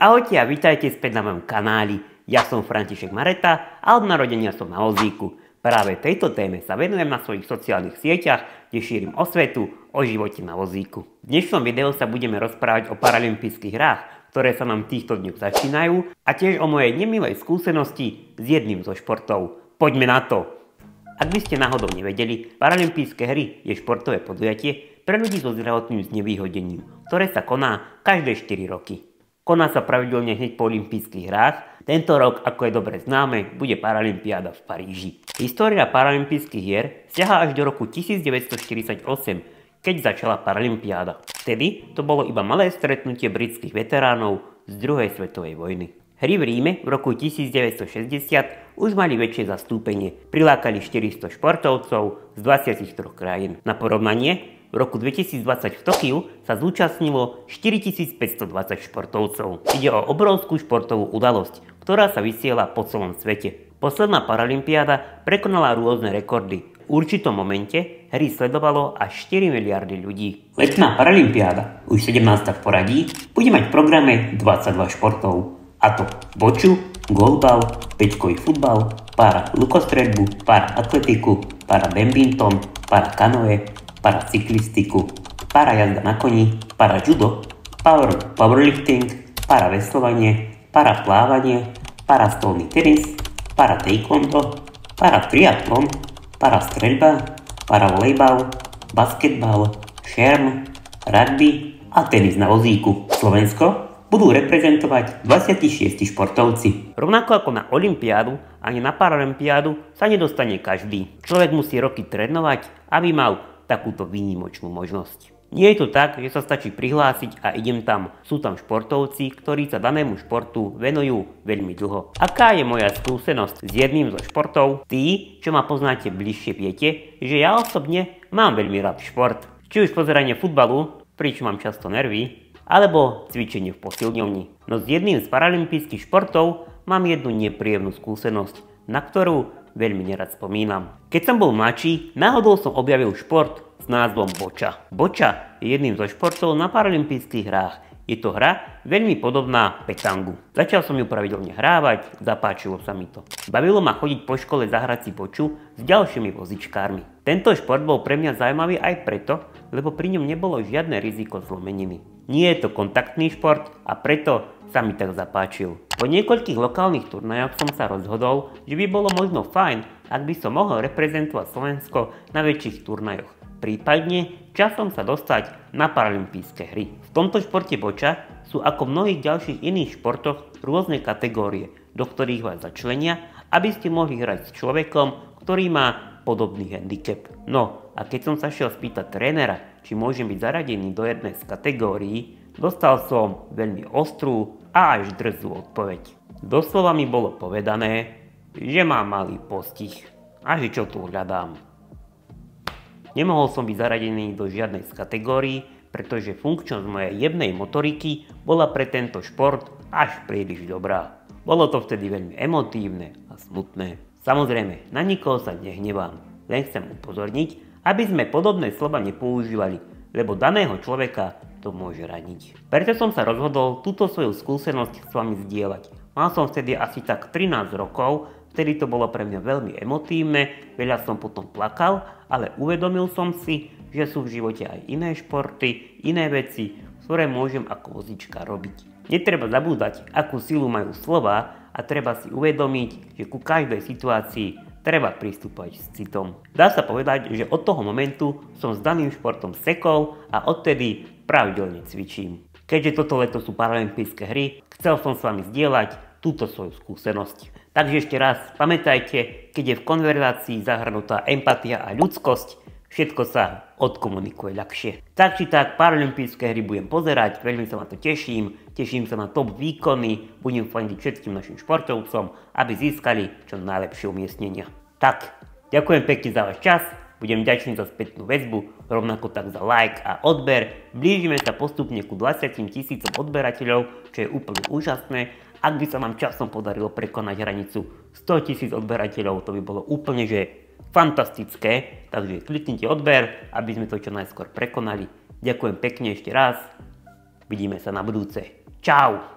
Ahojte a vítajte späť na mojom kanáli. Ja som František Mareta a od narodenia som na vozíku. Práve tejto téme sa venujem na svojich sociálnych sieťach, kde šírim osvetu o živote na vozíku. V dnešnom videu sa budeme rozprávať o paralympijských hrách, ktoré sa nám týchto dňoch začínajú, a tiež o mojej nemilej skúsenosti s jedným zo športov. Poďme na to! Ak by ste náhodou nevedeli, paralympijské hry je športové podujatie pre ľudí so zdravotným znevýhodením, ktoré sa koná každé 4 roky. Koná sa pravidelne hneď po olympijských hrách. Tento rok, ako je dobre známe, bude Paralympiáda v Paríži. História paralympijských hier siaha až do roku 1948, keď začala Paralympiáda. Vtedy to bolo iba malé stretnutie britských veteránov z druhej svetovej vojny. Hry v Ríme v roku 1960 už mali väčšie zastúpenie. Prilákali 400 športovcov z 23 krajín. Na porovnanie, v roku 2020 v Tokiu sa zúčastnilo 4520 športovcov. Ide o obrovskú športovú udalosť, ktorá sa vysiela po celom svete. Posledná Paralympiáda prekonala rôzne rekordy. V určitom momente hry sledovalo až 4 miliardy ľudí. Letná Paralympiáda, už 17. v poradí, bude mať v programe 22 športov. A to boču, golbal, peťkový futbal, para lukostreľbu, para atletiku, para badminton, para kanoe, para cyklistiku, para jazda na koni, para judo, powerlifting, para veslovanie, para plávanie, para stolný tenis, para taekwondo, para triatlon, para streľba, para volejbal, basketbal, šerm, rugby a tenis na vozíku. Slovensko budú reprezentovať 26 športovci. Rovnako ako na olympiádu, ani na paralympiádu sa nedostane každý. Človek musí roky trénovať, aby mal takúto výnimočnú možnosť. Nie je to tak, že sa stačí prihlásiť a idem tam. Sú tam športovci, ktorí sa danému športu venujú veľmi dlho. Aká je moja skúsenosť s jedným zo športov? Tí, čo ma poznáte bližšie, viete, že ja osobne mám veľmi rád šport. Či už pozeranie futbalu, pričom mám často nervy, alebo cvičenie v posilňovni. No s jedným z paralympijských športov mám jednu nepríjemnú skúsenosť, na ktorú veľmi nerad spomínam. Keď som bol mladší, náhodou som objavil šport s názvom boča. Boča je jedným zo športov na paralympijských hrách. Je to hra veľmi podobná petangu. Začal som ju pravidelne hrávať, zapáčilo sa mi to. Bavilo ma chodiť po škole zahrať si boču s ďalšími vozičkármi. Tento šport bol pre mňa zaujímavý aj preto, lebo pri ňom nebolo žiadne riziko zlomeniny. Nie je to kontaktný šport a preto sa mi tak zapáčil. Po niekoľkých lokálnych turnajoch som sa rozhodol, že by bolo možno fajn, ak by som mohol reprezentovať Slovensko na väčších turnajoch. Prípadne časom sa dostať na paralympijské hry. V tomto športe boča sú ako v mnohých ďalších iných športoch rôzne kategórie, do ktorých vás začlenia, aby ste mohli hrať s človekom, ktorý má podobný handicap. No a keď som sa šiel spýtať trénera, či môžem byť zaradený do jednej z kategórií, dostal som veľmi ostrú a až drzú odpoveď. Doslova mi bolo povedané, že mám malý postih a že čo tu hľadám. Nemohol som byť zaradený do žiadnej z kategórií, pretože funkčnosť mojej jemnej motoriky bola pre tento šport až príliš dobrá. Bolo to vtedy veľmi emotívne a smutné. Samozrejme, na nikoho sa nehnevám, len chcem upozorniť, aby sme podobné slova nepoužívali, lebo daného človeka to môže raniť. Preto som sa rozhodol túto svoju skúsenosť s vami zdieľať. Mal som vtedy asi tak 13 rokov, vtedy to bolo pre mňa veľmi emotívne, veľa som potom plakal, ale uvedomil som si, že sú v živote aj iné športy, iné veci, ktoré môžem ako vozička robiť. Netreba zabúdať, akú silu majú slová a treba si uvedomiť, že ku každej situácii treba pristúpať s citom. Dá sa povedať, že od toho momentu som s daným športom sekol a odtedy pravidelne cvičím. Keďže toto leto sú paralympijské hry, chcel som s vami zdieľať túto svoju skúsenosť. Takže ešte raz, pamätajte, keď je v konverzácii zahrnutá empatia a ľudskosť, všetko sa odkomunikuje ľahšie. Tak či tak, paralympijské hry budem pozerať, veľmi sa na to teším sa na top výkony, budem fandiť všetkým našim športovcom, aby získali čo najlepšie umiestnenia. Tak, ďakujem pekne za váš čas, budem vďačný za spätnú väzbu, rovnako tak za like a odber. Blížime sa postupne ku 20 000 odberateľov, čo je úplne úžasné. Ak by sa vám časom podarilo prekonať hranicu 100 000 odberateľov, to by bolo úplne že fantastické. Takže kliknite odber, aby sme to čo najskôr prekonali. Ďakujem pekne ešte raz. Vidíme sa na budúce. Čau!